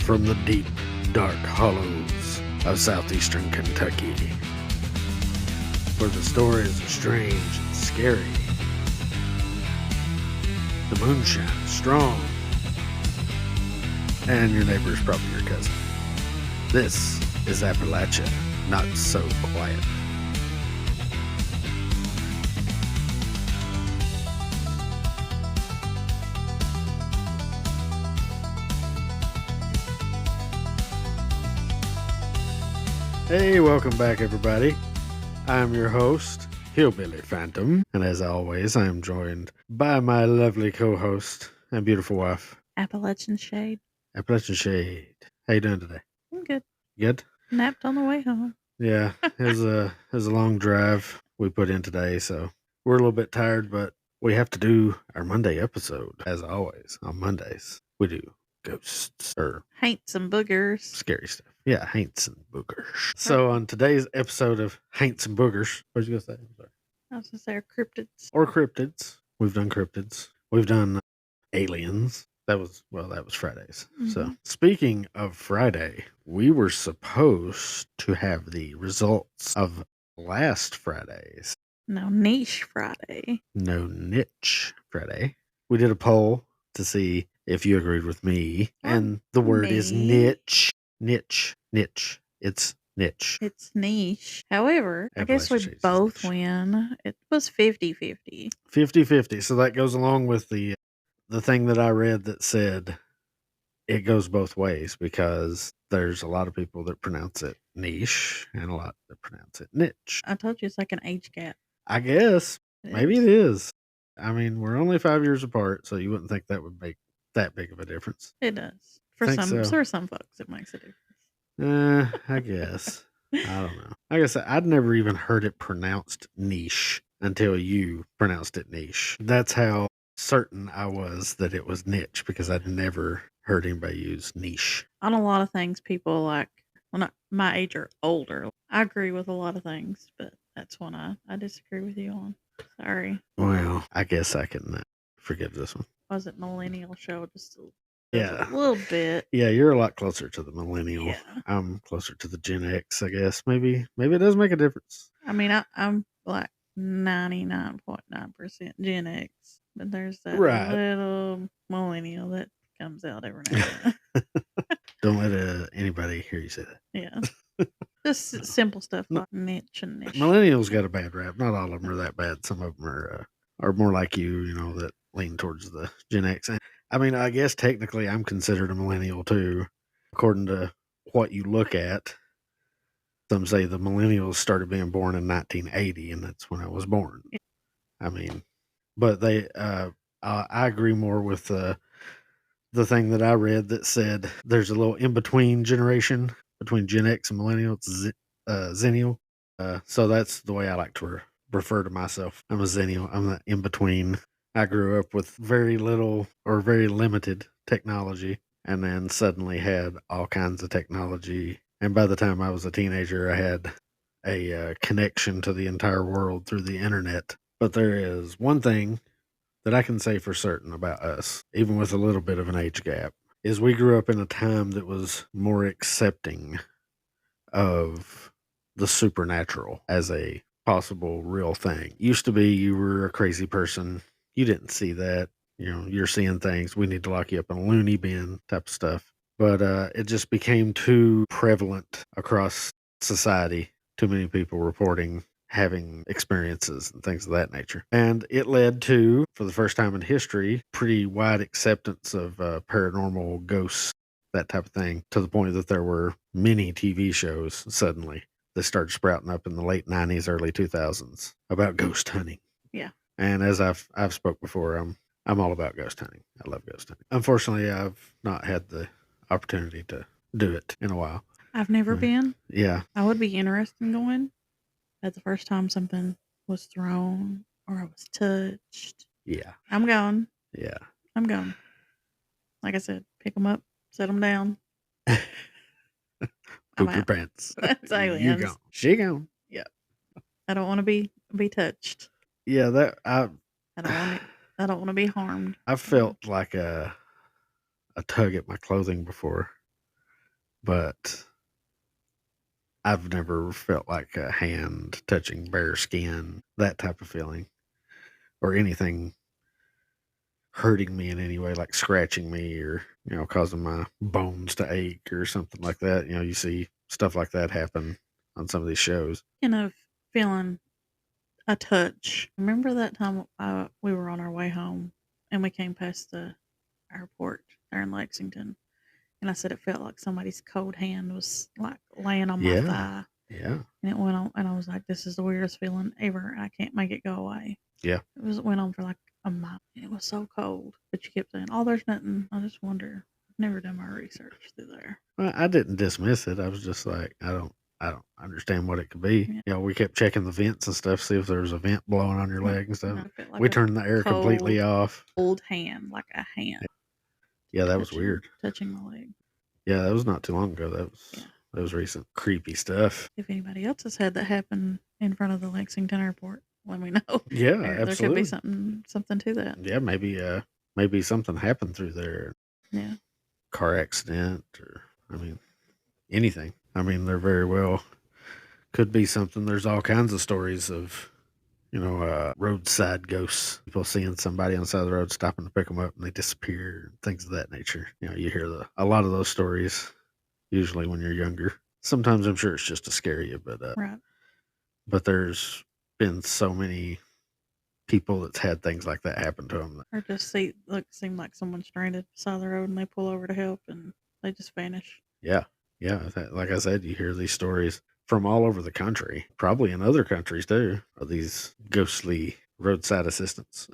from the deep, dark hollows of southeastern Kentucky, where the stories are strange and scary. The moonshine is strong, and your neighbor's probably your cousin. This is Appalachian, not so quiet. Hey, welcome back, everybody. I'm your host, Hillbilly Phantom, and as always, I am joined by my lovely co-host and beautiful wife, Appalachian Shade. Appalachian Shade. How you doing today? I'm good. Good? Napped on the way home. Yeah, it was a long drive we put in today, so we're a little bit tired, but we have to do our Monday episode, as always. On Mondays, we do ghosts or Haints and boogers. scary stuff. Yeah, haints and boogers. So on today's episode of Haints and Boogers, what was you gonna say? I'm sorry. I was going to say cryptids. Or cryptids. We've done cryptids. We've done aliens. That was Fridays. So speaking of Friday, we were supposed to have the results of last Friday's No niche Friday. No Niche Friday. We did a poll to see if you agreed with me. And the word is niche. Niche. It's niche. It's niche. However, I guess we Appalachian Shades is both niche. win. It was 50-50. 50-50. So that goes along with the thing that I read that said it goes both ways, because there's a lot of people that pronounce it niche and a lot that pronounce it niche. I told you it's like an age gap. I guess maybe is. it is. I mean, we're only 5 years apart, so you wouldn't think that would make that big of a difference. It does. For Think some, so. for some folks, it makes a difference. I guess. I don't know. Like I said, I'd never even heard it pronounced niche until you pronounced it niche. That's how certain I was that it was niche, because I'd never heard anybody use niche. On a lot of things, people like, well, not my age or older. I agree with a lot of things, but that's one I disagree with you on. Sorry. Well, I guess I can forgive this one. Was it millennial show? Just Yeah. a little bit. Yeah, you're a lot closer to the millennial. Yeah. I'm closer to the Gen X, I guess. Maybe it does make a difference. I mean, I'm like 99.9% Gen X, but there's that little millennial that comes out every now and then. Don't let anybody hear you say that. Yeah. Just simple stuff like niche and niche. Millennials got a bad rap. Not all of them are that bad. Some of them are more like you know, that lean towards the Gen X. I mean, I guess technically I'm considered a millennial too, according to what you look at. Some say the millennials started being born in 1980, and that's when I was born. Yeah. I mean, but they, I agree more with the thing that I read that said there's a little in between generation between Gen X and millennial. It's Zennial. So that's the way I like to refer to myself. I'm a Zennial. I'm the in between. I grew up with very little or very limited technology, and then suddenly had all kinds of technology. And by the time I was a teenager, I had a connection to the entire world through the internet. But there is one thing that I can say for certain about us, even with a little bit of an age gap, is we grew up in a time that was more accepting of the supernatural as a possible real thing. Used to be you were a crazy person. You didn't see that. You know, you're seeing things. We need to lock you up in a loony bin type of stuff. But it just became too prevalent across society. Too many people reporting having experiences and things of that nature. And it led to, for the first time in history, pretty wide acceptance of paranormal ghosts, that type of thing, to the point that there were many TV shows suddenly that started sprouting up in the late 90s, early 2000s about ghost hunting. Yeah. And as I've spoke before, I'm all about ghost hunting. I love ghost hunting. Unfortunately, I've not had the opportunity to do it in a while. I've never been. Yeah. I would be interested in going. That's the first time something was thrown or I was touched. Yeah. I'm going. Yeah. I'm going. Like I said, pick them up, set them down. Poop your pants. That's aliens. You go. She gone. Yeah. I don't want to be touched. Yeah, that I don't want to be harmed. I felt like a tug at my clothing before. but I've never felt like a hand touching bare skin, that type of feeling, or anything hurting me in any way, like scratching me or, causing my bones to ache or something like that. You see stuff like that happen on some of these shows. Of feeling a touch. Remember that time we were on our way home and we came past the airport there in Lexington, and I said it felt like somebody's cold hand was like laying on my Yeah. thigh, Yeah. and it went on, and I was like, "This is the weirdest feeling ever, and I can't make it go away." Yeah. It went on for like a month. It was so cold, but you kept saying, "Oh, there's nothing." I just wonder. I've never done my research through there. Well, I didn't dismiss it. I was just like, I don't understand what it could be. Yeah. We kept checking the vents and stuff, see if there was a vent blowing on your leg and stuff. I felt like We a turned the air completely off. old hand, like a hand. Yeah, that was weird. Touching my leg. Yeah, that was not too long ago. Yeah. That was recent. Creepy stuff. If anybody else has had that happen in front of the Lexington airport, let me know. Yeah, There could be absolutely. something to that. Yeah, maybe something happened through there. Yeah. Car accident or anything. There very well could be something. There's all kinds of stories of roadside ghosts. People seeing somebody on the side of the road, stopping to pick them up, and they disappear. Things of that nature. You hear a lot of those stories usually when you're younger. Sometimes I'm sure it's just to scare you, but Right. but there's been so many people that's had things like that happen to them. Or just seem like someone stranded beside the road and they pull over to help and they just vanish. Yeah, like I said, you hear these stories from all over the country, probably in other countries too, of these ghostly roadside assistants.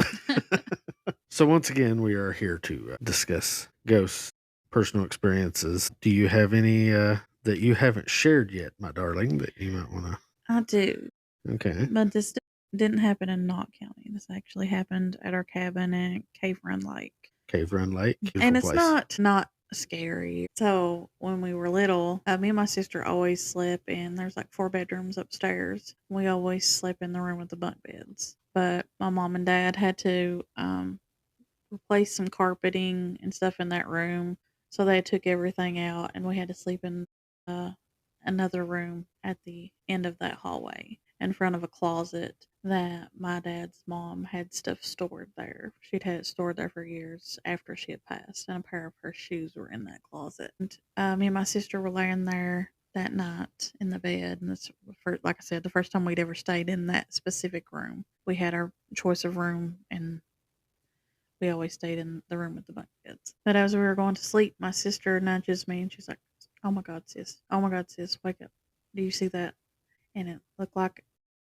So once again, we are here to discuss ghosts, personal experiences. Do you have any that you haven't shared yet, my darling, that you might want to? I do. Okay. But this didn't happen in Knott County. This actually happened at our cabin in Cave Run Lake. Cave Run Lake. Beautiful and it's place. not scary. So when we were little, me and my sister always slept in. There's like 4 bedrooms upstairs. We always slept in the room with the bunk beds. But my mom and dad had to replace some carpeting and stuff in that room. So they took everything out, and we had to sleep in uh, another room at the end of that hallway in front of a closet that my dad's mom had stuff stored there. She'd had it stored there for years after she had passed, and a pair of her shoes were in that closet. And me and my sister were laying there that night in the bed, and this, like I said, the first time we'd ever stayed in that specific room. We had our choice of room, and we always stayed in the room with the bunk beds. But as we were going to sleep, my sister nudges me and she's like, "Oh my God, sis. Oh my God, sis. Wake up. Do you see that?" And it looked like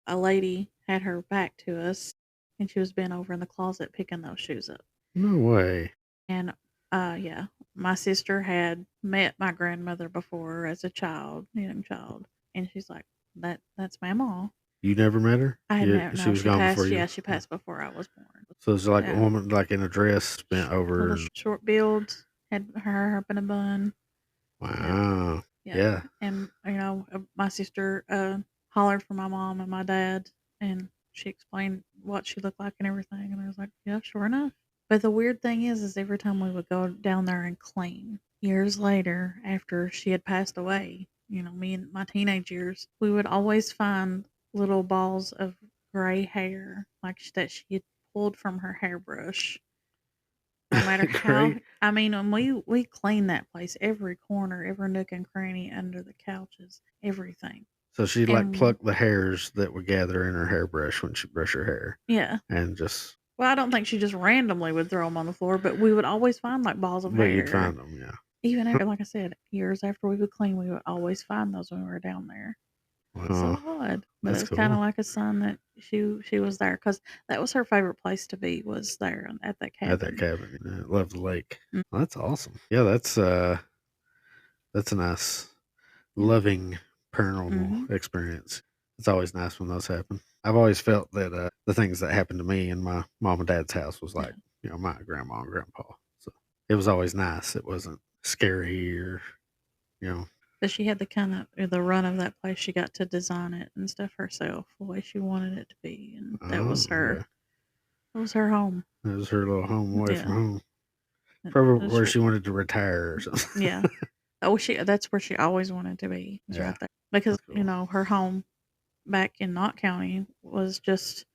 a lady had her back to us and she was bent over in the closet picking those shoes up. No way. And yeah, my sister had met my grandmother before as a child, young child. And she's like, that's my mom. You never met her? I had never. She No, was she gone passed. before you. Yeah, she passed before I was born. So it's like a Yeah. woman, like in a dress, bent over. Little short builds, had her hair up in a bun. Wow. Yeah. And my sister hollered for my mom and my dad, and she explained what she looked like and everything. And I was like, yeah, sure enough. But the weird thing is every time we would go down there and clean, years later, after she had passed away, me in my teenage years, we would always find little balls of gray hair, like that she had pulled from her hairbrush. No matter how, Great. I mean, when we clean that place, every corner, every nook and cranny, under the couches, everything. So she'd like And pluck the hairs that would gather in her hairbrush when she brushed her hair, yeah, and just. well, I don't think she just randomly would throw them on the floor, but we would always find like balls of But hair. you'd find them, yeah. Even after, like I said, years after we would clean, we would always find those when we were down there. So odd, but that's it's kind cool. of like a sign that she was there, because that was her favorite place to be, was there at that cabin. At that cabin, yeah, love the lake. Well, that's awesome. Yeah, that's a nice, loving paranormal experience. It's always nice when those happen. I've always felt that the things that happened to me in my mom and dad's house was like my grandma and grandpa. So it was always nice. It wasn't scary or But she had the run of that place. She got to design it and stuff herself, the way she wanted it to be, and that was her. Yeah. That was her home. It was her little home away from home. It Probably was where she wanted to retire or something. Yeah, Oh, that's where she always wanted to be, is Yeah, right there. Because, that's cool. her home back in Knott County was just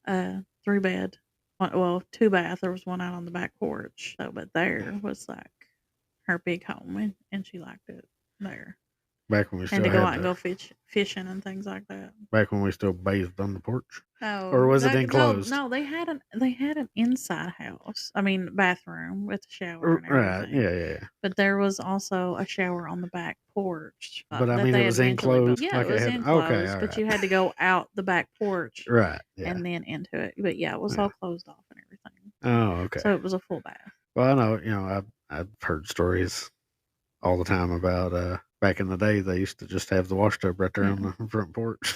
a 3-bed, well, 2 bath. There was one out on the back porch. So, but Yeah. there was like her big home, and she liked it there. Back when we And still to go had out and go fishing and things like that. back when we still bathed on the porch, or Oh, was it no, enclosed? no, they had an inside house. I mean, bathroom with a shower and Right. everything. Yeah, yeah, yeah. But there was also a shower on the back porch, But I that mean, it they was eventually built. enclosed, Yeah, it like it was had. Okay, enclosed, all but right, you had to go out the back porch right. Yeah, and then into it. But yeah, it was yeah. all closed off and everything. Oh, okay. So it was a full bath. Well, I know. I've heard stories all the time about back in the day they used to just have the wash tub right there on Yeah. the front porch.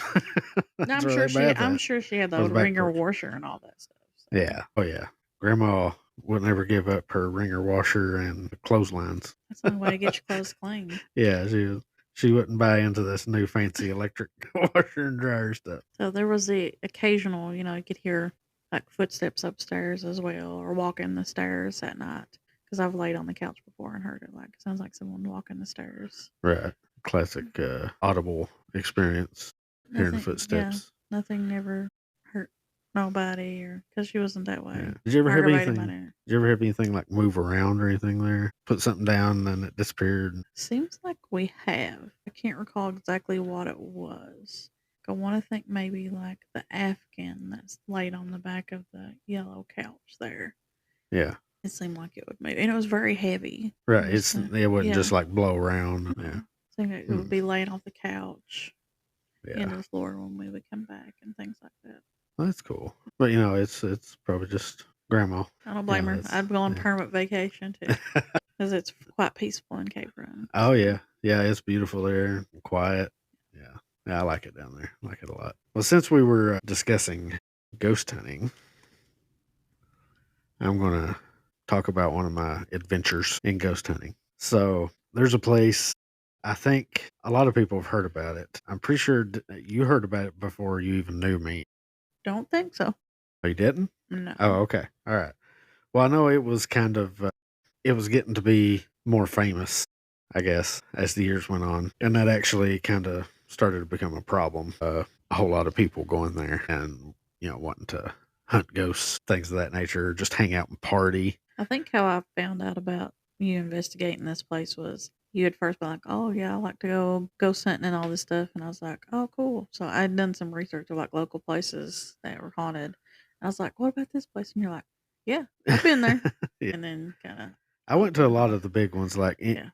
No, That's where they bathed I'm at. sure she had Was the the back ringer porch. washer and all that stuff. So Yeah. Oh yeah. Grandma would never give up her wringer washer and clotheslines. that's the only way to get your clothes clean. Yeah, she wouldn't buy into this new fancy electric washer and dryer stuff. So there was the occasional, you could hear like footsteps upstairs as well, or walking the stairs at night. Because I've laid on the couch before and heard it. Like, it sounds like someone walking the stairs. Right. Classic audible experience, hearing Yeah, footsteps. nothing never hurt nobody, or because she wasn't that Yeah. way. Did you ever have Aggravated anything? by that. Did you ever have anything like move around or anything there? Put something down and then it disappeared. Seems like we have. I can't recall exactly what it was. I want to think maybe like the Afghan that's laid on the back of the yellow couch there. Yeah. It seemed like it would move, and it was very heavy. Right. It was, It wouldn't yeah. just like blow around. Yeah. Seemed like it would be laying off the couch into Yeah. the floor when we would come back and things like that. Well, that's cool. But it's probably just grandma. I don't blame her. I'd go on permanent vacation too, because it's quite peaceful in Cape Run. Oh yeah. Yeah, it's beautiful there. Quiet. Yeah. Yeah, I like it down there. I like it a lot. Well, since we were discussing ghost hunting, I'm going to talk about one of my adventures in ghost hunting. So there's a place, I think a lot of people have heard about it. I'm pretty sure you heard about it before you even knew me. Don't think so. Oh, you didn't? No. Oh, okay. All right. Well, I know it was kind of, it was getting to be more famous, I guess, as the years went on. And that actually kind of started to become a problem. A whole lot of people going there and, wanting to hunt ghosts, things of that nature, just hang out and party. I think how I found out about you investigating this place was you had first been like, "Oh yeah, I like to go ghost hunting and all this stuff," and I was like, "Oh cool." So I had done some research of like local places that were haunted. I was like, "What about this place?" And you're like, "Yeah, I've been there." Yeah. And then kind of I went to a lot of the big ones, like Yeah.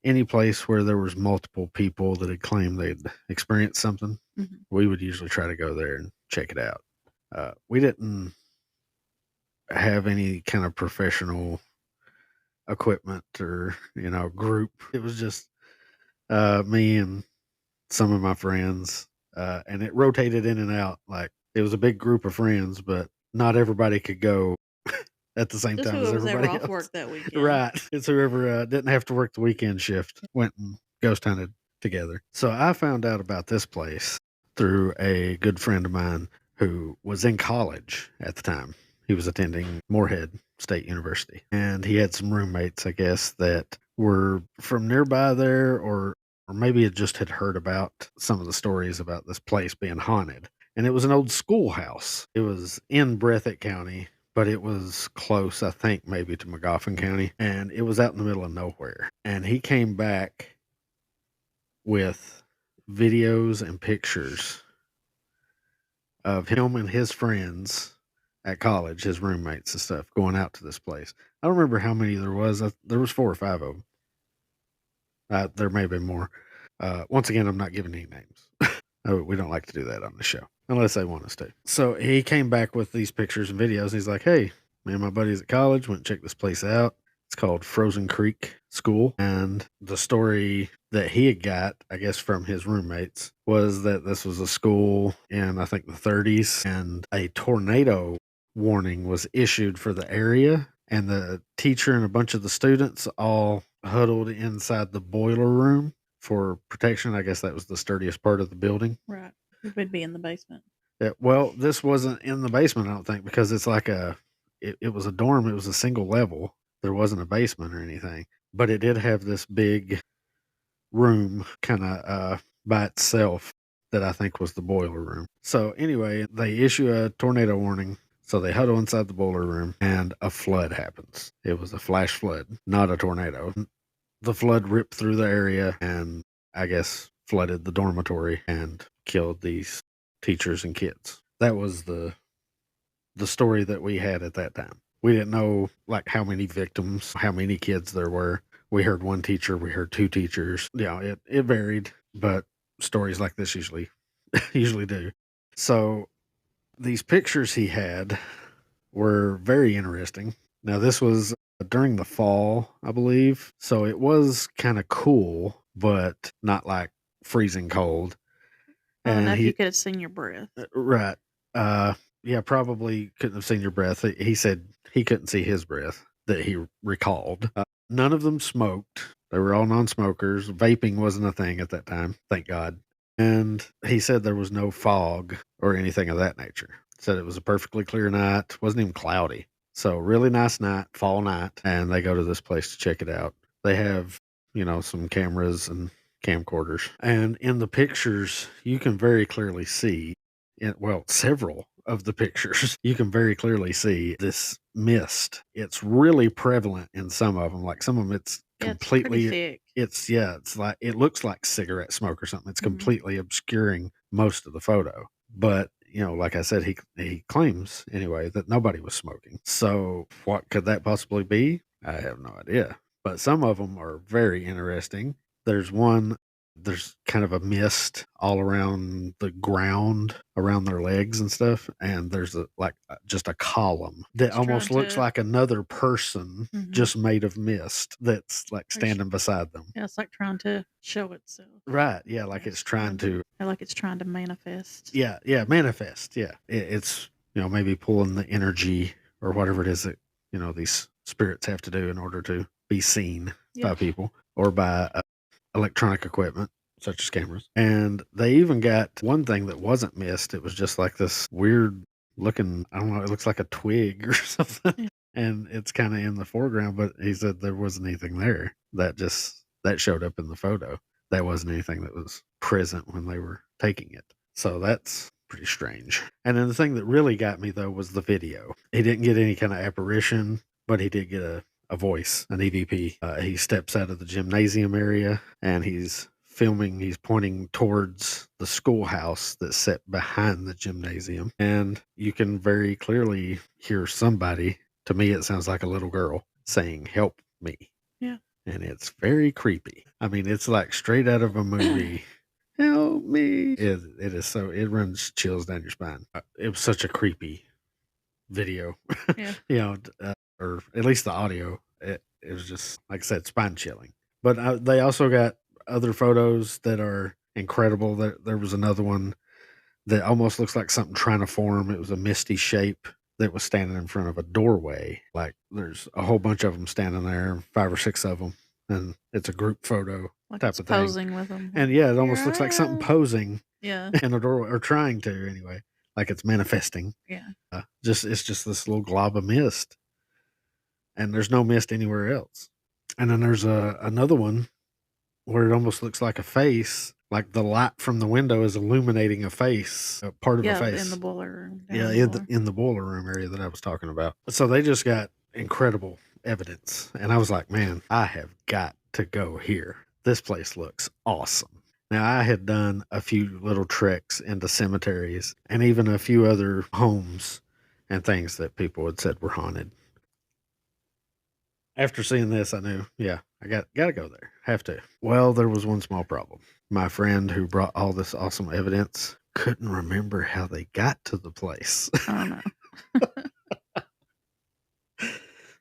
any place where there was multiple people that had claimed they'd experienced something. Mhm. We would usually try to go there and check it out. We didn't have any kind of professional equipment or group. It was just me and some of my friends, and it rotated in and out. Like it was a big group of friends, but not everybody could go at the same Just time as whoever's ever everybody off else. work that weekend. Right. It's whoever didn't have to work the weekend shift went and ghost hunted together. So I found out about this place through a good friend of mine who was in college at the time. He was attending Morehead State University, and he had some roommates, I guess, that were from nearby there, or maybe it just had heard about some of the stories about this place being haunted. And it was an old schoolhouse. It was in Breathitt County, but it was close, I think, maybe to Magoffin County, and it was out in the middle of nowhere. And he came back with videos and pictures of him and his friends at college, his roommates and stuff, going out to this place. I don't remember how many there was. There was 4 or 5 of them. There may have been more. Once again, I'm not giving any names. We don't like to do that on the show unless they want us to. So he came back with these pictures and videos. And he's like, "Hey, me and my buddies at college went and checked this place out. It's called Frozen Creek School." And the story that he had got, I guess, from his roommates was that this was a school in, I think, the 30s, and a tornado warning was issued for the area. And the teacher and a bunch of the students all huddled inside the boiler room for protection. I guess that was the sturdiest part of the building. Right. It would be in the basement. Well, this wasn't in the basement, I don't think, because it's like it was a dorm. It was a single level. There wasn't a basement or anything. but it did have this big room kind of by itself that I think was the boiler room. So anyway, they issue a tornado warning. So they huddle inside the boiler room and a flood happens. It was a flash flood, not a tornado. The flood ripped through the area and I guess flooded the dormitory and killed these teachers and kids. That was the story that we had at that time. We didn't know like how many victims, how many kids there were. We heard one teacher, we heard two teachers. It varied, but stories like this usually do. So these pictures he had were very interesting. Now this was during the fall, I believe. So it was kind of cool, but not like freezing cold. I don't know And if you could have seen your breath. right. Yeah, probably couldn't have seen your breath. He said he couldn't see his breath that he recalled. None of them smoked. They were all non-smokers. Vaping wasn't a thing at that time, thank God. And he said there was no fog or anything of that nature. Said it was a perfectly clear night. Wasn't even cloudy. So really nice night, fall night. And they go to this place to check it out. They have, some cameras and camcorders. And in the pictures, you can very clearly see, several of the pictures, you can very clearly see this mist. It's really prevalent in some of them. Like some of them, it's completely thick. it's like it looks like cigarette smoke or something. It's Mhm. completely obscuring most of the photo. But like I said, he claims anyway that nobody was smoking. So what could that possibly be? I have no idea. But some of them are very interesting. There's kind of a mist all around the ground, around their legs and stuff, and there's just a column that It's almost trying looks to- like another person, Mhm. just made of mist that's like standing beside them. Yeah, it's like trying to show itself. Right? Yeah, like it's trying to. Or like it's trying to manifest. Yeah, manifest. Yeah, it's maybe pulling the energy or whatever it is that these spirits have to do in order to be seen by people or by electronic equipment such as cameras. And they even got one thing that wasn't missed. It was just like this weird looking, I don't know, it looks like a twig or something. Yeah. And it's kind of in the foreground, but he said there wasn't anything there. That showed up in the photo. That wasn't anything that was present when they were taking it. So that's pretty strange. And then the thing that really got me though was the video. He didn't get any kind of apparition, but he did get a voice, an EVP. He steps out of the gymnasium area and he's filming. He's pointing towards the schoolhouse that's set behind the gymnasium. And you can very clearly hear somebody, to me, it sounds like a little girl saying, "Help me." Yeah. And it's very creepy. I mean, it's like straight out of a movie. Help me. It is so, it runs chills down your spine. It was such a creepy video. Yeah. Or at least the audio. It was just, like I said, spine chilling. But they also got other photos that are incredible. There was another one that almost looks like something trying to form. It was a misty shape that was standing in front of a doorway. Like there's a whole bunch of them standing there, 5 or 6 of them. And it's a group photo Like type it's of thing. posing with them. And yeah, it almost looks like something posing Yeah. in the doorway, or trying to anyway, like it's manifesting. Yeah. It's just this little glob of mist, and there's no mist anywhere else. And then there's another one where it almost looks like a face, like the light from the window is illuminating a face, a part of a face in the boiler room. Yeah, in the boiler room area that I was talking about. So they just got incredible evidence, and I was like, man, I have got to go here. This place looks awesome. Now, I had done a few little treks into cemeteries and even a few other homes and things that people had said were haunted. After seeing this, I knew, yeah, I got to go there. Have to. Well, there was one small problem. My friend who brought all this awesome evidence couldn't remember how they got to the place. Oh no.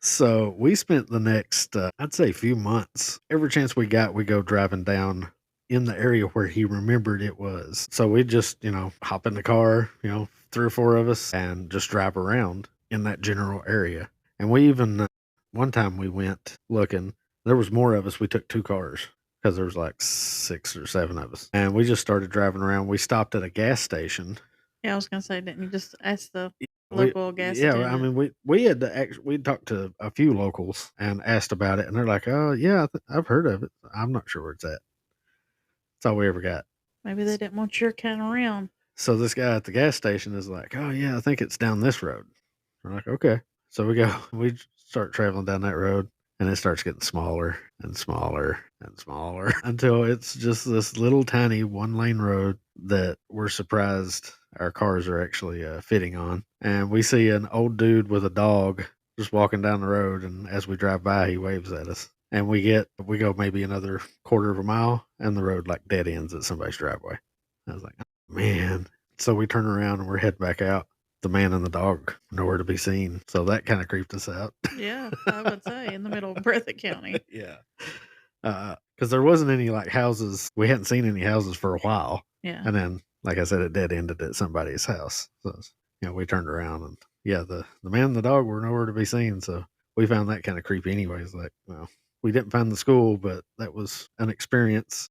So we spent the next, I'd say, few months. Every chance we got, we go driving down in the area where he remembered it was. So we just, hop in the car, 3 or 4 of us, and just drive around in that general area. And we even, one time we went looking, there was more of us. We took 2 cars because there was like 6 or 7 of us. And we just started driving around. We stopped at a gas station. Yeah, I was gonna say, didn't you just ask the Local gas Yeah, I attendant. mean, we had to we talked to a few locals and asked about it, and they're like, "Oh, yeah, I've heard of it. I'm not sure where it's at." That's all we ever got. Maybe they didn't want your kind around. So this guy at the gas station is like, "Oh yeah, I think it's down this road." We're like, "Okay." So we go, we start traveling down that road, and it starts getting smaller and smaller and smaller until it's just this little tiny one lane road that we're surprised our cars are actually fitting on. And we see an old dude with a dog just walking down the road, and as we drive by, he waves at us. And we go maybe another quarter of a mile, and the road like dead ends at somebody's driveway. I was like, oh, man. So we turn around and we're heading back out. The man and the dog nowhere to be seen. So that kind of creeped us out. Yeah, I would say in the middle of Breathitt County. Yeah. Because there wasn't any like houses. We hadn't seen any houses for a while. Yeah. And then, like I said, it dead ended at somebody's house. So, we turned around and yeah, the man and the dog were nowhere to be seen. So we found that kind of creepy anyways. Like, well, we didn't find the school, but that was an experience,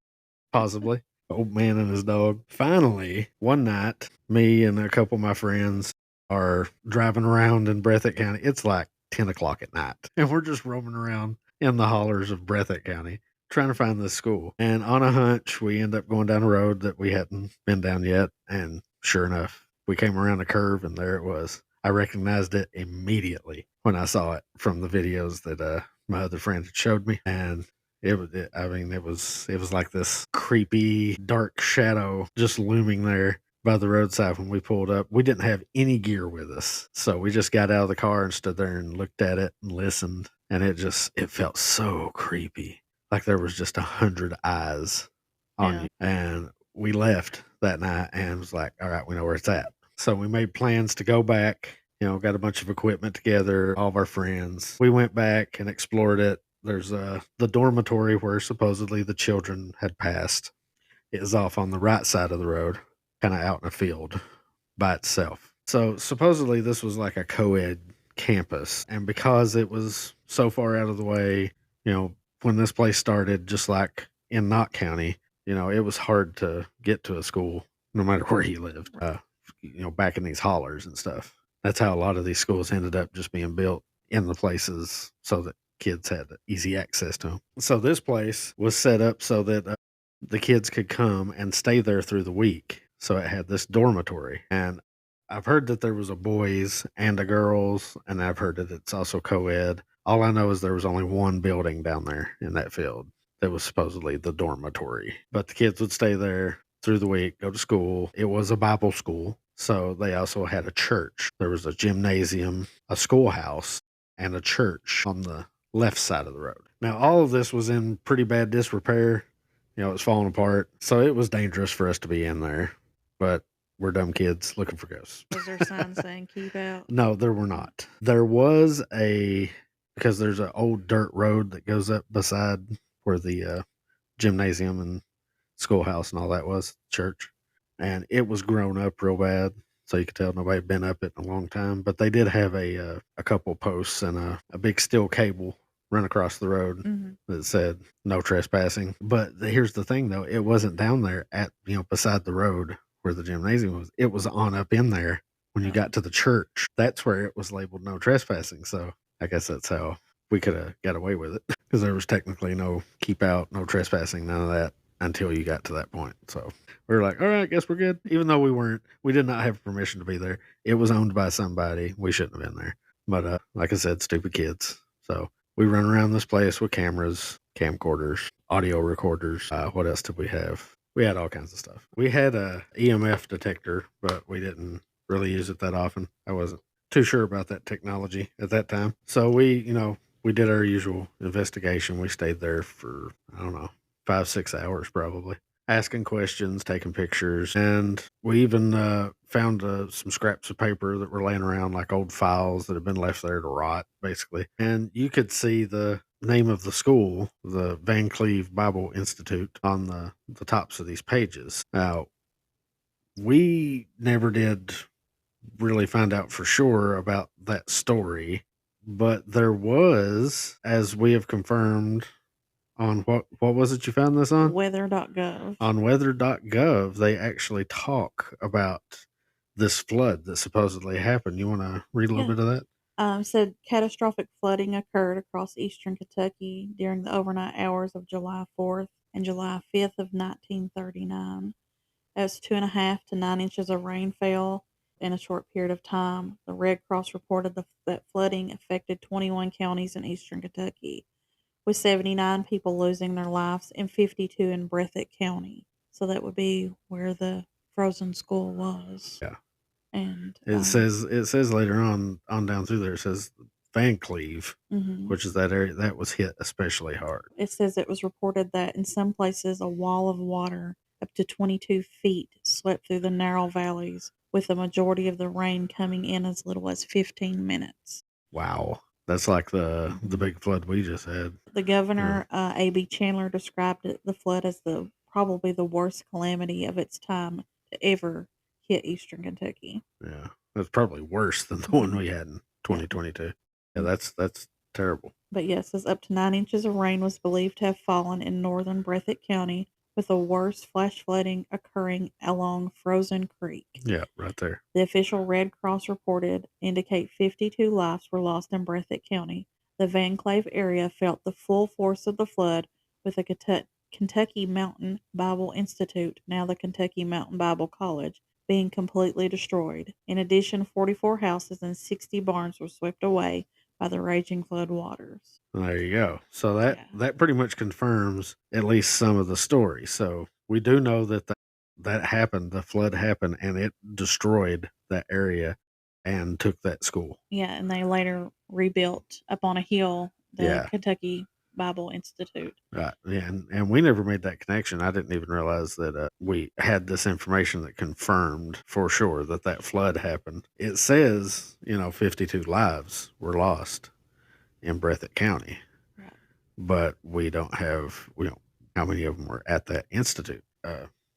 possibly. Old man and his dog. Finally, one night, me and a couple of my friends are driving around in Breathitt County. It's like 10 o'clock at night, and we're just roaming around in the hollers of Breathitt County trying to find this school. And on a hunch, we end up going down a road that we hadn't been down yet. And sure enough, we came around a curve, and there it was. I recognized it immediately when I saw it from the videos that my other friend had showed me. And I mean, it was like this creepy dark shadow just looming there by the roadside when we pulled up. We didn't have any gear with us, so we just got out of the car and stood there and looked at it and listened, and it felt so creepy, like there was just 100 eyes on Yeah. you. And we left that night and was like, all right, we know where it's at. So we made plans to go back. Got a bunch of equipment together, all of our friends. We went back and explored it. There's the dormitory where supposedly the children had passed. It is off on the right side of the road, kind of out in a field by itself. So supposedly this was like a co-ed campus. And because it was so far out of the way, when this place started, just like in Knott County, it was hard to get to a school no matter where you lived, back in these hollers and stuff. That's how a lot of these schools ended up just being built in the places so that kids had easy access to them. So this place was set up so that the kids could come and stay there through the week. So it had this dormitory. And I've heard that there was a boys and a girls, and I've heard that it's also co-ed. All I know is there was only one building down there in that field that was supposedly the dormitory. But the kids would stay there through the week, go to school. It was a Bible school. So they also had a church. There was a gymnasium, a schoolhouse, and a church on the left side of the road. Now, all of this was in pretty bad disrepair. It was falling apart. So it was dangerous for us to be in there. But we're dumb kids looking for ghosts. Was there signs saying keep out? No, there were not. There was because there's an old dirt road that goes up beside where the gymnasium and schoolhouse and all that was, church. And it was grown up real bad. So you could tell nobody had been up it in a long time. But they did have a couple posts and a big steel cable run across the road that said no trespassing. But here's the thing, though. It wasn't down there at, beside the road where the gymnasium was. It was on up in there when you got to the church. That's where it was labeled no trespassing. So I guess that's how we could have got away with it because there was technically no keep out, no trespassing, none of that until you got to that point. So we were like, all right, I guess we're good. Even though we did not have permission to be there. It was owned by somebody. We shouldn't have been there. But like I said, stupid kids. So we run around this place with cameras, camcorders, audio recorders. What else did we have? We had all kinds of stuff. We had a EMF detector, but we didn't really use it that often. I wasn't too sure about that technology at that time. So we did our usual investigation. We stayed there for, I don't know, 5-6 hours probably, asking questions, taking pictures. And we even found some scraps of paper that were laying around, like old files that had been left there to rot, basically. And you could see the name of the school, the Van Cleve Bible Institute, on the tops of these pages. Now, we never did really find out for sure about that story, but there was, as we have confirmed on what was it you found this on? Weather.gov. On weather.gov, they actually talk about this flood that supposedly happened. You want to read a little Yeah. bit of that? Said catastrophic flooding occurred across eastern Kentucky during the overnight hours of July 4th and July 5th of 1939. As 2.5 to 9 inches of rain fell in a short period of time. The Red Cross reported that flooding affected 21 counties in eastern Kentucky, with 79 people losing their lives and 52 in Breathitt County. So that would be where the frozen school was. Yeah. And It says later on down through there, it says Van Cleve, mhm. which is that area that was hit especially hard. It says it was reported that in some places a wall of water up to 22 feet swept through the narrow valleys, with the majority of the rain coming in as little as 15 minutes. Wow. That's like the Mhm. big flood we just had. The governor, A.B. Chandler, described the flood as probably the worst calamity of its time to ever hit eastern Kentucky. Yeah. That's probably worse than the one Mhm. we had in Yeah. 2022. Yeah, Mm. that's terrible. But yes, as up to 9 inches of rain was believed to have fallen in northern Breathitt County, with the worst flash flooding occurring along Frozen Creek. Yeah, right there. The official Red Cross reported indicate 52 lives were lost in Breathitt County. The Van Clave area felt the full force of the flood, with the Kentucky Mountain Bible Institute, now the Kentucky Mountain Bible College, being completely destroyed. In addition, 44 houses and 60 barns were swept away by the raging flood waters. There you go. So that Yeah. that pretty much confirms at least some of the story. So we do know that happened, the flood happened, and it destroyed that area and took that school. Yeah, and they later rebuilt up on a hill the Yeah, Kentucky Bible Institute. right. Yeah, and we never made that connection. I didn't even realize that we had this information that confirmed for sure that flood happened. It says 52 lives were lost in Breathitt County, Right. but we don't how many of them were at that institute.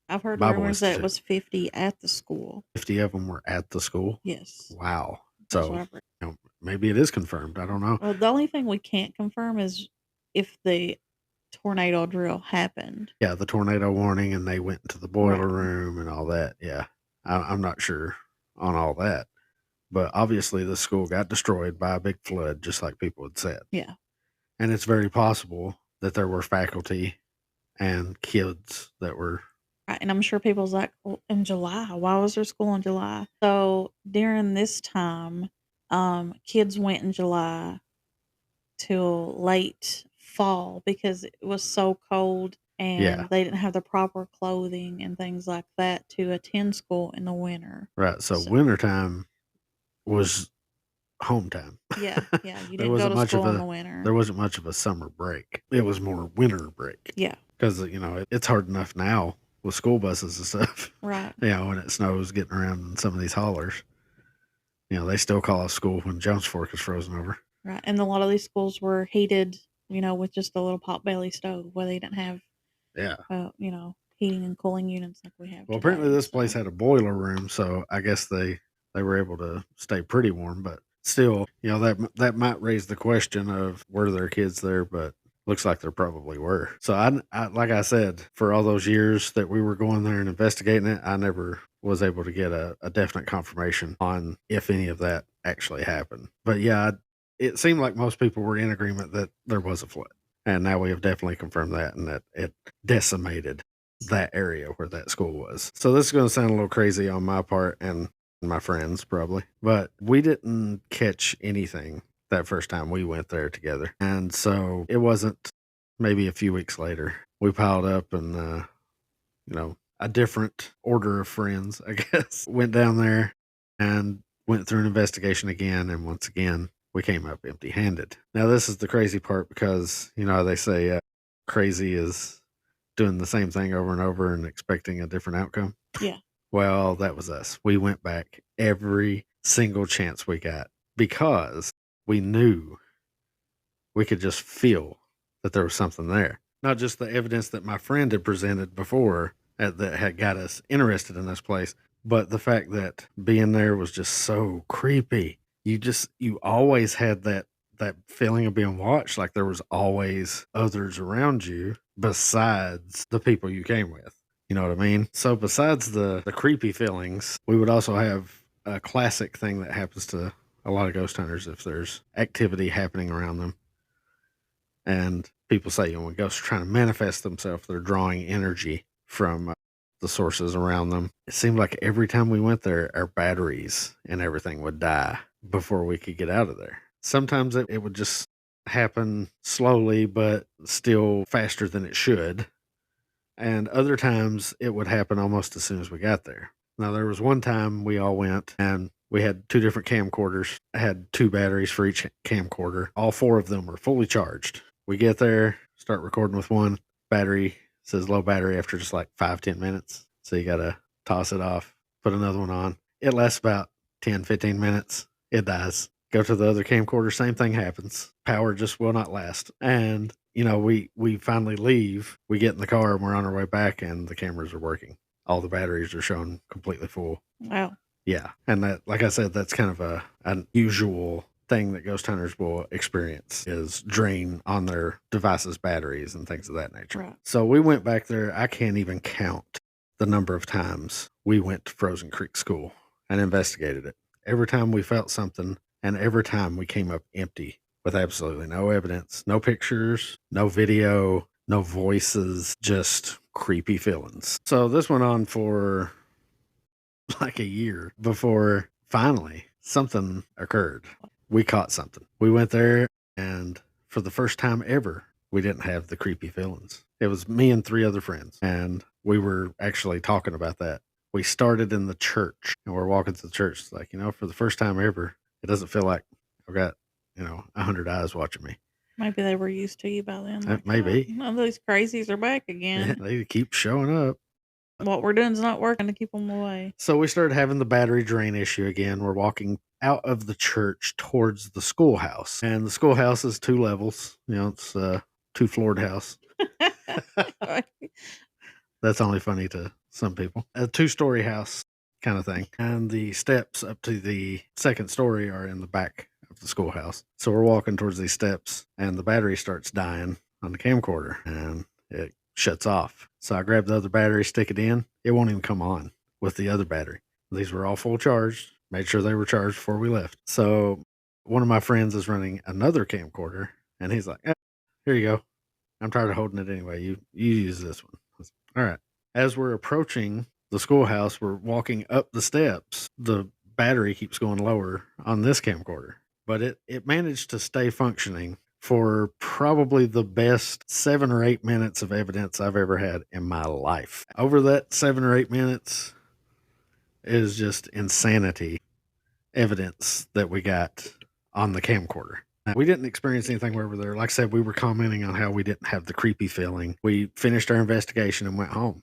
I've heard Bible rumors that it Institute. was 50 at the school. 50 of them were at the school. Yes, Wow. that's what So, I've read. maybe it is confirmed. I don't know. Well, the only thing we can't confirm is if the tornado drill happened. Yeah, the tornado warning, and they went into the Right. boiler room and all that. Yeah. I'm not sure on all that. But obviously, the school got destroyed by a big flood, just like people had said. Yeah. And it's very possible that there were faculty and kids that were. Right. And I'm sure people's like, well, in July, why was there school in July? So during this time, kids went in July till late fall because it was so cold Yeah, and they didn't have the proper clothing and things like that to attend school in the winter. right. So, So wintertime was home time. yeah, yeah, you there didn't go wasn't to much of school in a the winter. there wasn't much of a summer break. It was more winter break. Yeah, Because it's hard enough now with school buses and stuff. right, When it snows, getting around in some of these haulers. They still call us school when Jones Fork is frozen over. right. And a lot of these schools were heated, with just a little potbelly stove where they didn't have, Yeah. heating and cooling units like we have Well, apparently today. this place So had a boiler room, so I guess they were able to stay pretty warm. But still, that might raise the question of were there kids there? But looks like there probably were. So I like I said, for all those years that we were going there and investigating it, I never was able to get a definite confirmation on if any of that actually happened. But yeah, it seemed like most people were in agreement that there was a flood. And now we have definitely confirmed that, and that it decimated that area where that school was. So this is going to sound a little crazy on my part and my friends probably, but we didn't catch anything that first time we went there together. And so it wasn't maybe a few weeks later. We piled up and a different order of friends, I guess, went down there and went through an investigation again, and once again we came up empty-handed. Now this is the crazy part because they say crazy is doing the same thing over and over and expecting a different outcome. yeah, Well, that was us. We went back every single chance we got because we knew we could just feel that there was something there. Not just the evidence that my friend had presented before that had got us interested in this place, but the fact that being there was just so creepy. You always had that feeling of being watched, like there was always others around you besides the people you came with. You know what I mean? So besides the creepy feelings, we would also have a classic thing that happens to a lot of ghost hunters if there's activity happening around them. And people say, when ghosts are trying to manifest themselves, they're drawing energy from the sources around them. It seemed like every time we went there, our batteries and everything would die before we could get out of there. Sometimes it would just happen slowly, but still faster than it should. And other times it would happen almost as soon as we got there. Now, there was one time we all went and we had two different camcorders. I had two batteries for each camcorder. All four of them were fully charged. We get there, start recording with one. Battery says low battery after just like 5-10 minutes. So you got to toss it off, put another one on. It lasts about 10-15 minutes. It dies. Go to the other camcorder, same thing happens. Power just will not last. And we finally leave. We get in the car and we're on our way back, and the cameras are working. All the batteries are showing completely full. Wow. Yeah, and that, like I said, that's kind of an usual thing that ghost hunters will experience is drain on their devices' batteries and things of that nature. Right. So we went back there. I can't even count the number of times we went to Frozen Creek School and investigated it. Every time we felt something, and every time we came up empty with absolutely no evidence, no pictures, no video, no voices, just creepy feelings. So this went on for like a year before finally something occurred. We caught something. We went there, and for the first time ever, we didn't have the creepy feelings. It was me and three other friends, and we were actually talking about that. We started in the church, and we're walking to the church. It's like, for the first time ever, it doesn't feel like I've got 100 eyes watching me. Maybe they were used to you by then. Like, Maybe. Oh, these crazies are back again. Yeah, they keep showing up. What we're doing is not working to keep them away. So we started having the battery drain issue again. We're walking out of the church towards the schoolhouse, and the schoolhouse is 2 levels. It's a 2-floored house. That's only funny to some people. A 2-story house kind of thing. And the steps up to the second story are in the back of the schoolhouse. So we're walking towards these steps, and the battery starts dying on the camcorder, and it shuts off. So I grab the other battery, stick it in. It won't even come on with the other battery. These were all full charged. Made sure they were charged before we left. So one of my friends is running another camcorder, and he's like, here you go. I'm tired of holding it anyway. You use this one. All right. As we're approaching the schoolhouse, we're walking up the steps. The battery keeps going lower on this camcorder, but it managed to stay functioning for probably the best 7 or 8 minutes of evidence I've ever had in my life. Over that 7 or 8 minutes is just insanity evidence that we got on the camcorder. We didn't experience anything where we were there. Like I said, we were commenting on how we didn't have the creepy feeling. We finished our investigation and went home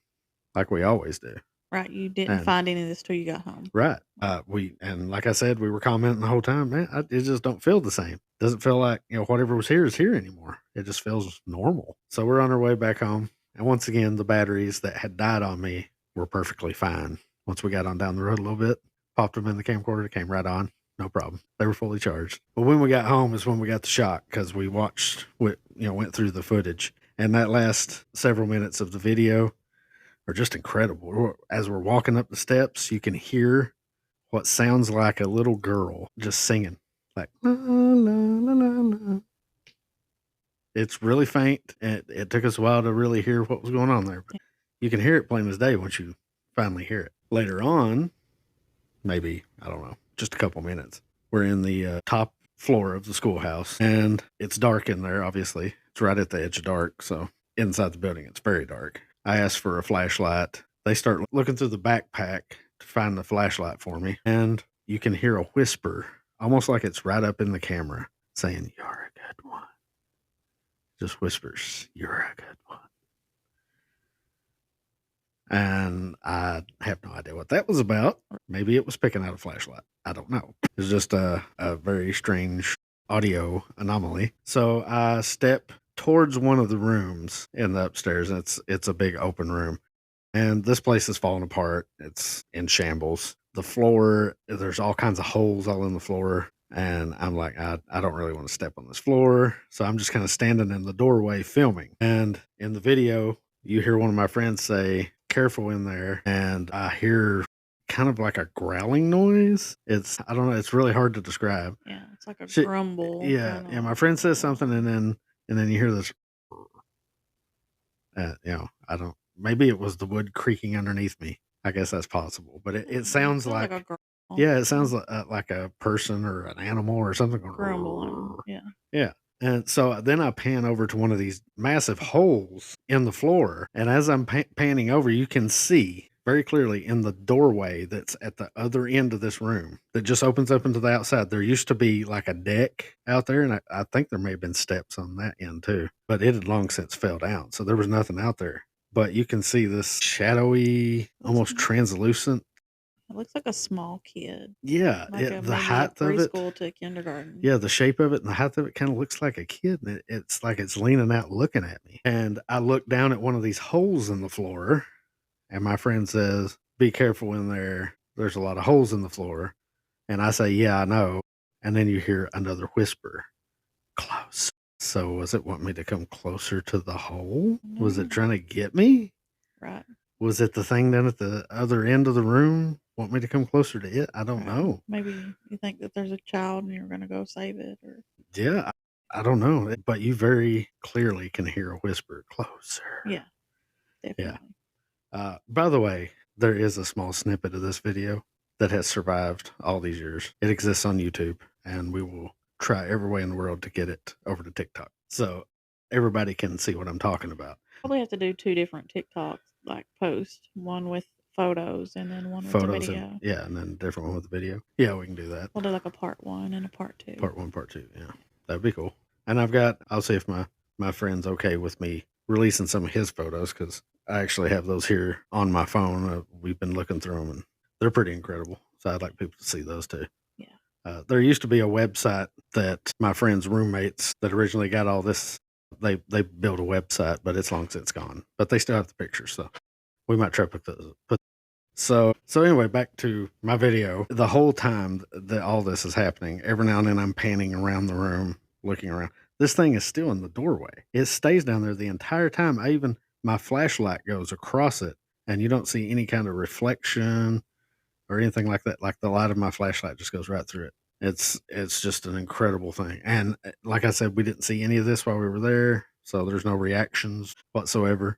like we always do. Right. You didn't find any of this till you got home. Right. And like I said, we were commenting the whole time, man, it just don't feel the same. Doesn't feel like, whatever was here is here anymore. It just feels normal. So we're on our way back home. And once again, the batteries that had died on me were perfectly fine. Once we got on down the road a little bit, popped them in the camcorder, came right on. No problem. They were fully charged. But when we got home is when we got the shock, because we went through the footage. And that last several minutes of the video are just incredible. As we're walking up the steps, you can hear what sounds like a little girl just singing, like la la la la la. It's really faint. It took us a while to really hear what was going on there, but you can hear it plain as day once you finally hear it. Later on, maybe, I don't know, just a couple minutes, we're in the top floor of the schoolhouse, and it's dark in there. Obviously, it's right at the edge of dark, so inside the building it's very dark. I asked for a flashlight. They start looking through the backpack to find the flashlight for me, and you can hear a whisper, almost like it's right up in the camera, saying, "You're a good one." Just whispers, "You're a good one." And I have no idea what that was about. Maybe it was picking out a flashlight. I don't know. It's just a very strange audio anomaly. So I step towards one of the rooms in the upstairs, and it's a big open room. And this place is falling apart. It's in shambles. The floor, there's all kinds of holes all in the floor. And I'm like, I don't really want to step on this floor. So I'm just kind of standing in the doorway filming. And in the video, you hear one of my friends say, careful in there. And I hear kind of like a growling noise. I don't know. It's really hard to describe. Yeah, it's like a She, grumble, yeah. kind of Yeah. My like. friend says something and then you hear this, I don't, maybe it was the wood creaking underneath me. I guess that's possible, but it sounds Sounds like a like, yeah, it sounds grumble. like a person or an animal or something Grumbling. going. Yeah. Yeah. And so then I pan over to one of these massive holes in the floor. And as I'm panning over, you can see very clearly in the doorway that's at the other end of this room that just opens up into the outside. There used to be like a deck out there. And I think there may have been steps on that end too, but it had long since fell down. So there was nothing out there. But you can see this shadowy, almost translucent. It looks like a small kid, Yeah. like The maybe a height of it. preschool to kindergarten. Yeah, the shape of it and the height of it kind of looks like a kid. And it's like it's leaning out looking at me. And I look down at one of these holes in the floor, and my friend says, "Be careful in there. There's a lot of holes in the floor." And I say, "Yeah, I know." And then you hear another whisper, "Close." So was it want me to come closer to the hole? Was it trying to get me? Right. Was it the thing down at the other end of the room want me to come closer to it? I don't know. Maybe you think that there's a child and you're going to go save it, or Yeah, I don't know, but you very clearly can hear a whisper, "Closer." yeah, Yeah. definitely. By the way, there is a small snippet of this video that has survived all these years. It exists on YouTube, and we will try every way in the world to get it over to TikTok so everybody can see what I'm talking about. Probably have to do 2 different TikToks, like, post, one with photos and then one with the Photos and video. yeah, and then a different one with the video. Yeah, we can do that. We'll do, like, a part 1 and a part 2. Part 1, part 2. Yeah, that'd be cool. And I'll see if my friend's okay with me releasing some of his photos because I actually have those here on my phone. We've been looking through them and they're pretty incredible. So I'd like people to see those too. Yeah. There used to be a website that my friend's roommates that originally got all this. They built a website, but it's long since gone. But they still have the pictures, so we might try to put those. So anyway, back to my video. The whole time that all this is happening, every now and then I'm panning around the room, looking around. This thing is still in the doorway. It stays down there the entire time. My flashlight goes across it, and you don't see any kind of reflection or anything like that. Like the light of my flashlight just goes right through it. It's just an incredible thing. And like I said, we didn't see any of this while we were there, so there's no reactions whatsoever.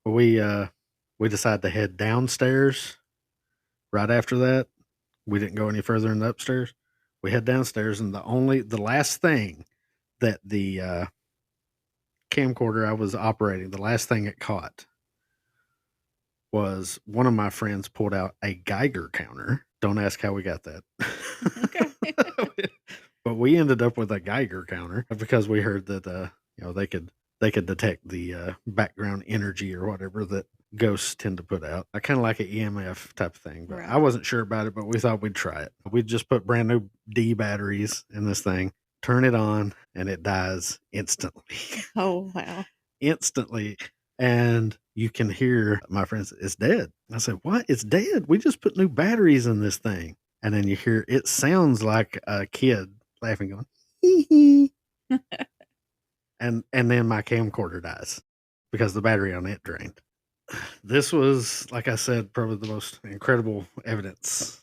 But we decided to head downstairs right after that. We didn't go any further in the upstairs. We head downstairs, and the last thing that the camcorder I was operating, the last thing it caught was one of my friends pulled out a Geiger counter. Don't ask how we got that. Okay. But we ended up with a Geiger counter because we heard that they could detect the background energy or whatever that ghosts tend to put out. I kind of like an EMF type of thing, but I Right. wasn't sure about it, but we thought we'd try it. We'd just put brand new D batteries in this thing, turn it on, and it dies instantly. Oh, wow. Instantly. And you can hear my friend say, "It's dead." I said, "What? It's dead? We just put new batteries in this thing." And then you hear it sounds like a kid laughing, going, "Hee hee." And then my camcorder dies because the battery on it drained. This was, like I said, probably the most incredible evidence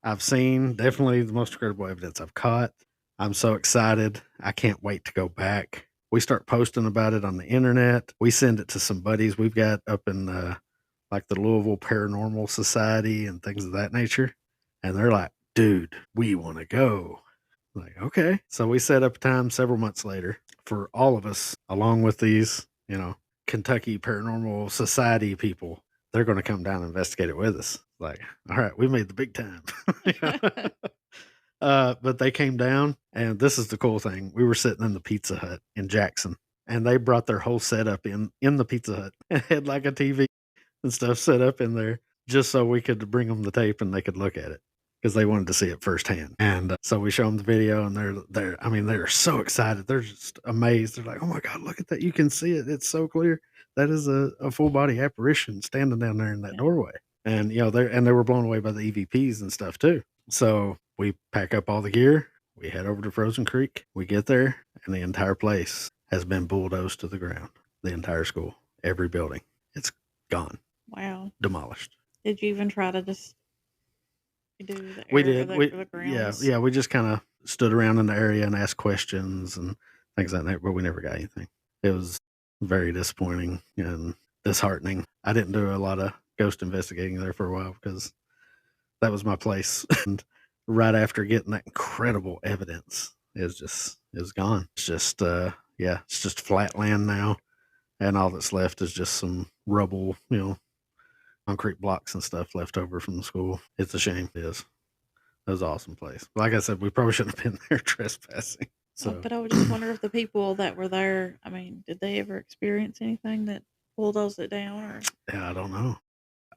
I've seen. Definitely the most incredible evidence I've caught. I'm so excited. I can't wait to go back. We start posting about it on the internet. We send it to some buddies we've got up in like the Louisville Paranormal Society and things of that nature. And they're like, "Dude, we want to go." Like, okay. So we set up a time several months later for all of us, along with these, Kentucky Paranormal Society people. They're going to come down and investigate it with us. Like, all right, we made the big time. But they came down, and this is the cool thing. We were sitting in the Pizza Hut in Jackson, and they brought their whole setup in the Pizza Hut and had like a TV and stuff set up in there just so we could bring them the tape and they could look at it because they wanted to see it firsthand. And so we show them the video, and they're so excited. They're just amazed. They're like, "Oh my God, look at that. You can see it. It's so clear. That is a full body apparition standing down there in that doorway." And, they were blown away by the EVPs and stuff too. So we pack up all the gear. We head over to Frozen Creek. We get there, and the entire place has been bulldozed to the ground. The entire school, every building, it's gone. Wow. demolished. Did you even try to just do the We area, did. We the yeah, grounds? yeah, we just kinda stood around in the area and asked questions and things like that, but we never got anything. It was very disappointing and disheartening. I didn't do a lot of ghost investigating there for a while because that was my place. And right after getting that incredible evidence, it was gone. It's just yeah, it's just flat land now. And all that's left is just some rubble, concrete blocks and stuff left over from the school. It's a shame. It is. It was an awesome place. Like I said, we probably shouldn't have been there trespassing. So But I would just wonder if the people that were there, I mean, did they ever experience anything that bulldozed it down? Or yeah, I don't know.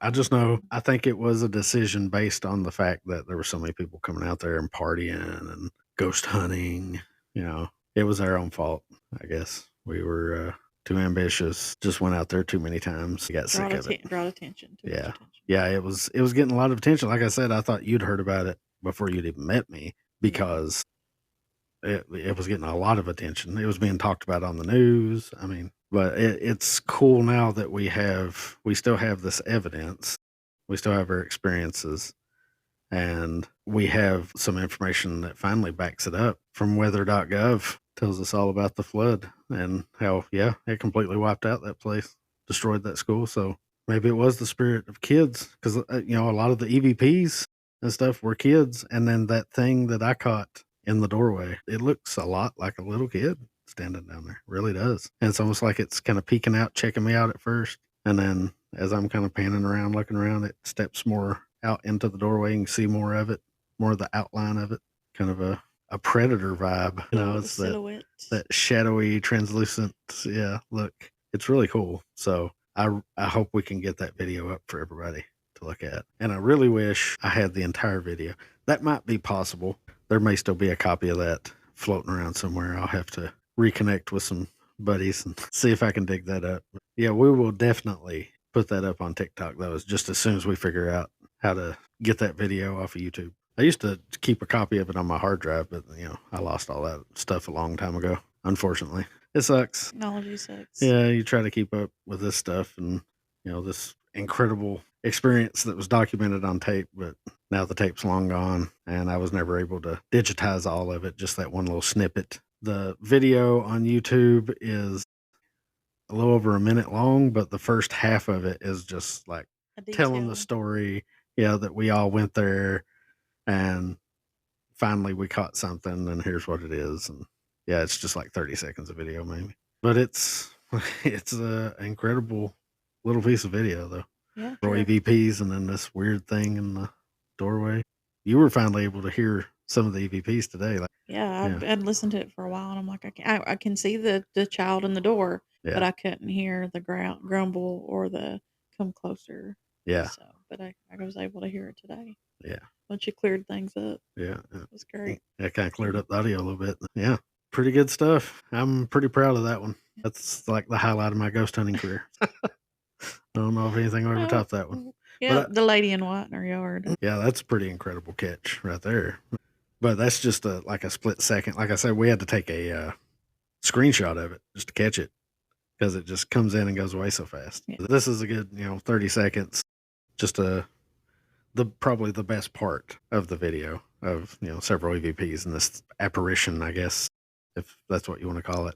I just know I think it was a decision based on the fact that there were so many people coming out there and partying and ghost hunting. It was our own fault, I guess. We were too ambitious. Just went out there too many times. Got sick of it. Brought attention, too much Yeah. attention. Yeah, it was getting a lot of attention. Like I said, I thought you'd heard about it before you'd even met me because it was getting a lot of attention. It was being talked about on the news. I mean, but it's cool now that we still have this evidence. We still have our experiences, and we have some information that finally backs it up from weather.gov. Tells us all about the flood and how, yeah, it completely wiped out that place, destroyed that school. So maybe it was the spirit of kids because, a lot of the EVPs and stuff were kids. And then that thing that I caught in the doorway, it looks a lot like a little kid standing down there. It really does. And it's almost like it's kind of peeking out, checking me out at first. And then as I'm kind of panning around, looking around, it steps more out into the doorway and see more of it, more of the outline of it, kind of a predator vibe. It's Silhouette. that shadowy, translucent, yeah, look. It's really cool. So I hope we can get that video up for everybody to look at. And I really wish I had the entire video. That might be possible. There may still be a copy of that floating around somewhere. I'll have to reconnect with some buddies and see if I can dig that up. But yeah, we will definitely put that up on TikTok though, just as soon as we figure out how to get that video off of YouTube. I used to keep a copy of it on my hard drive, but I lost all that stuff a long time ago. Unfortunately, it sucks. Technology sucks. Yeah, you try to keep up with this stuff and this incredible experience that was documented on tape, but now the tape's long gone, and I was never able to digitize all of it. Just that one little snippet. The video on YouTube is a little over a minute long, but the first half of it is just like telling the story. Yeah, that we all went there and finally we caught something and here's what it is. And yeah, it's just like 30 seconds of video maybe. But it's a incredible little piece of video though. Yeah. Roy EVPs and then this weird thing in the doorway. You were finally able to hear some of the EVPs today. Like, Yeah, I'd listened to it for a while, and I'm like, I can see the child in the door, but yeah, I couldn't hear the grumble or the come closer. yeah, So, but I was able to hear it today. yeah, Once you cleared things up, yeah. it was great. That kind of cleared up the audio a little bit. Yeah, pretty good stuff. I'm pretty proud of that one. That's like the highlight of my ghost hunting career. I don't know if anything will ever Well, top that one. yeah, But the lady in white in her yard. yeah, that's a pretty incredible catch right there. But that's just like a split second. Like I said, we had to take a screenshot of it just to catch it because it just comes in and goes away so fast. Yeah. This is a good 30 seconds. Just probably the best part of the video of several EVPs and this apparition, I guess, if that's what you want to call it.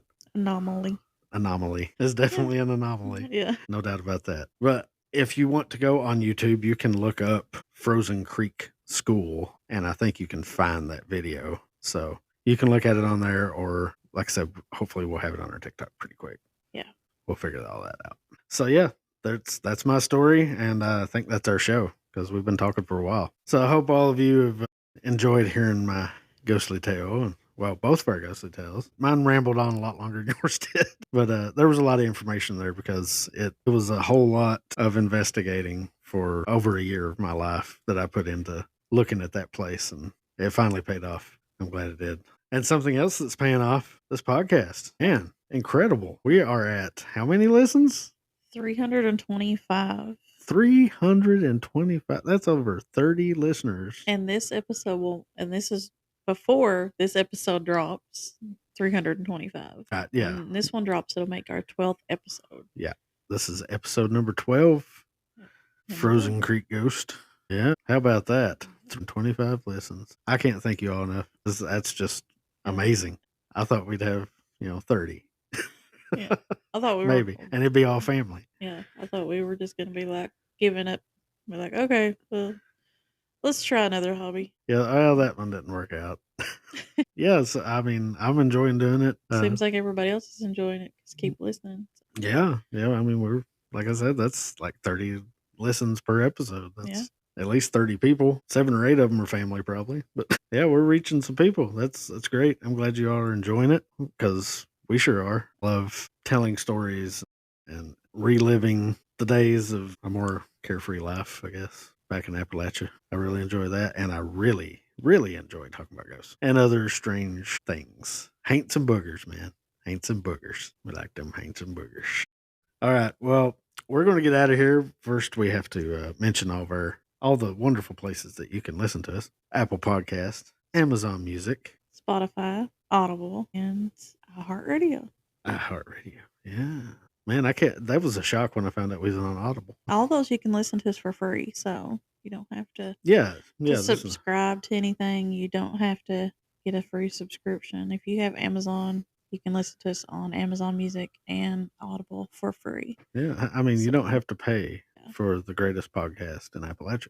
Anomaly is definitely an anomaly. Yeah. No doubt about that. But if you want to go on YouTube, you can look up Frozen Creek School, and I think you can find that video. So you can look at it on there, or like I said, hopefully we'll have it on our TikTok pretty quick. Yeah. We'll figure all that out. So yeah, that's my story, and I think that's our show because we've been talking for a while. So I hope all of you have enjoyed hearing my ghostly tale, and well, both of our ghostly tales. Mine rambled on a lot longer than yours did, but there was a lot of information there because it was a whole lot of investigating for over a year of my life that I put into looking at that place, and it finally paid off. I'm glad it did. And something else that's paying off, this podcast. Man, incredible. We are at how many listens? 325. 325. That's over 30 listeners. And this episode this is before this episode drops, 325. Yeah. When this one drops, it'll make our 12th episode. Yeah. This is episode number 12. Frozen Creek Ghost. Yeah. How about that? 25 listens. I can't thank you all enough. That's just amazing. I thought we'd have, 30. Yeah. I thought we Maybe. were. And it'd be all family. Yeah. I thought we were just going to be like giving up. We're like, okay, well, let's try another hobby. Yeah. Well, that one didn't work out. Yes. I mean, I'm enjoying doing it. Seems like everybody else is enjoying it. Just keep listening. Yeah. Yeah. I mean, like I said, that's like 30 listens per episode. That's at least 30 people. 7 or 8 of them are family, probably. But yeah, we're reaching some people. That's great. I'm glad you all are enjoying it because we sure are. Love telling stories and reliving the days of a more carefree life, I guess, back in Appalachia. I really enjoy that. And I really, really enjoy talking about ghosts and other strange things. Haints and boogers, man. Haints and boogers. We like them haints and boogers. All right. Well, we're going to get out of here. First, we have to mention all the wonderful places that you can listen to us: Apple Podcast, Amazon Music, Spotify, Audible, and iHeartRadio. iHeartRadio. Yeah, man, I can't. That was a shock when I found out we was on Audible. All those you can listen to us for free, so you don't have to. Yeah, to subscribe to anything. You don't have to get a free subscription. If you have Amazon, you can listen to us on Amazon Music and Audible for free. Yeah, I mean, you don't have to pay for the greatest podcast in Appalachia.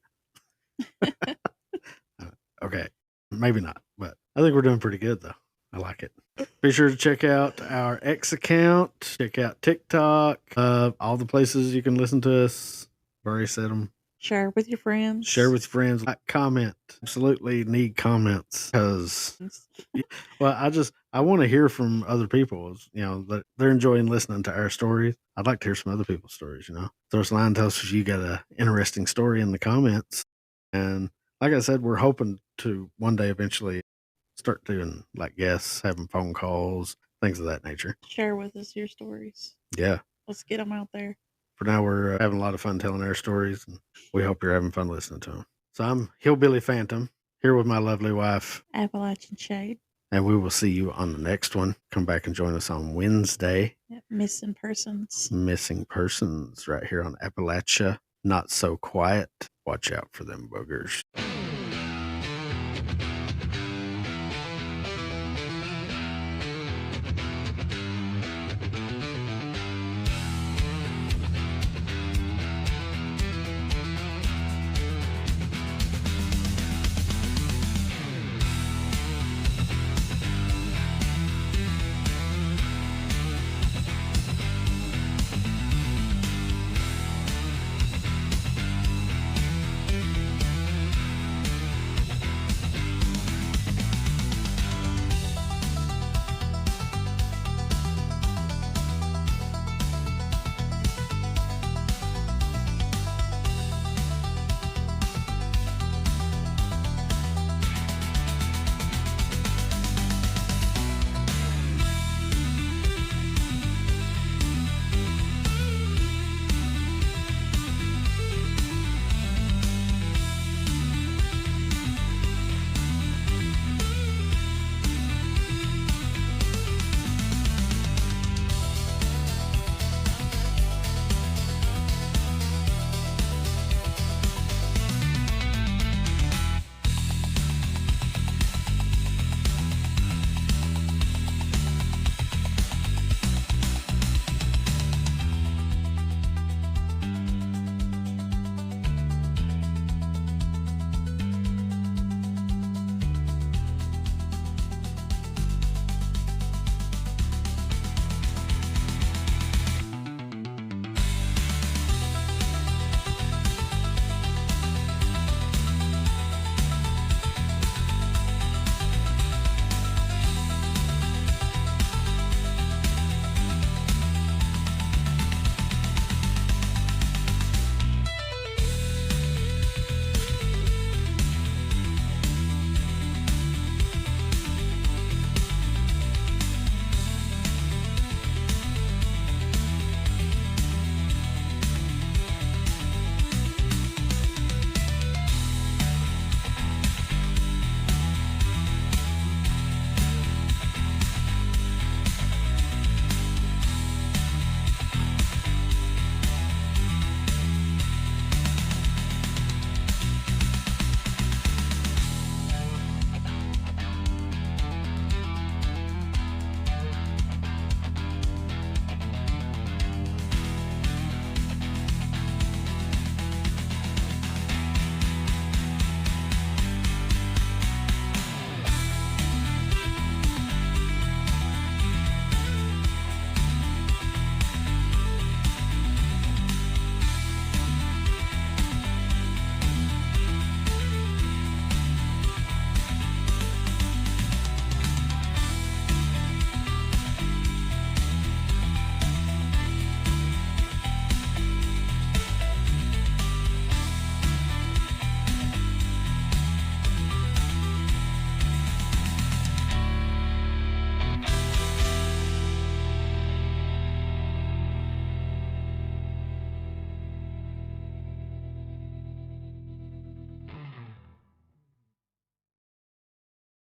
Okay, maybe not, but I think we're doing pretty good though. I like it. Be sure to check out our X account. Check out TikTok. All the places you can listen to us. I've already said them. Share with your friends. Share with friends. Like, comment. Absolutely need comments because, well, I want to hear from other people. That they're enjoying listening to our stories. I'd like to hear some other people's stories. Throw us a line, tell us if you got an interesting story in the comments. And like I said, we're hoping to one day eventually start doing like guests, having phone calls, things of that nature. Share with us your stories. Yeah. Let's get them out there. For now, we're having a lot of fun telling our stories, and we hope you're having fun listening to them. So I'm Hillbilly Phantom, here with my lovely wife, Appalachian Shade. And we will see you on the next one. Come back and join us on Wednesday. Missing Persons. Missing Persons right here on Appalachia. Not so quiet. Watch out for them boogers.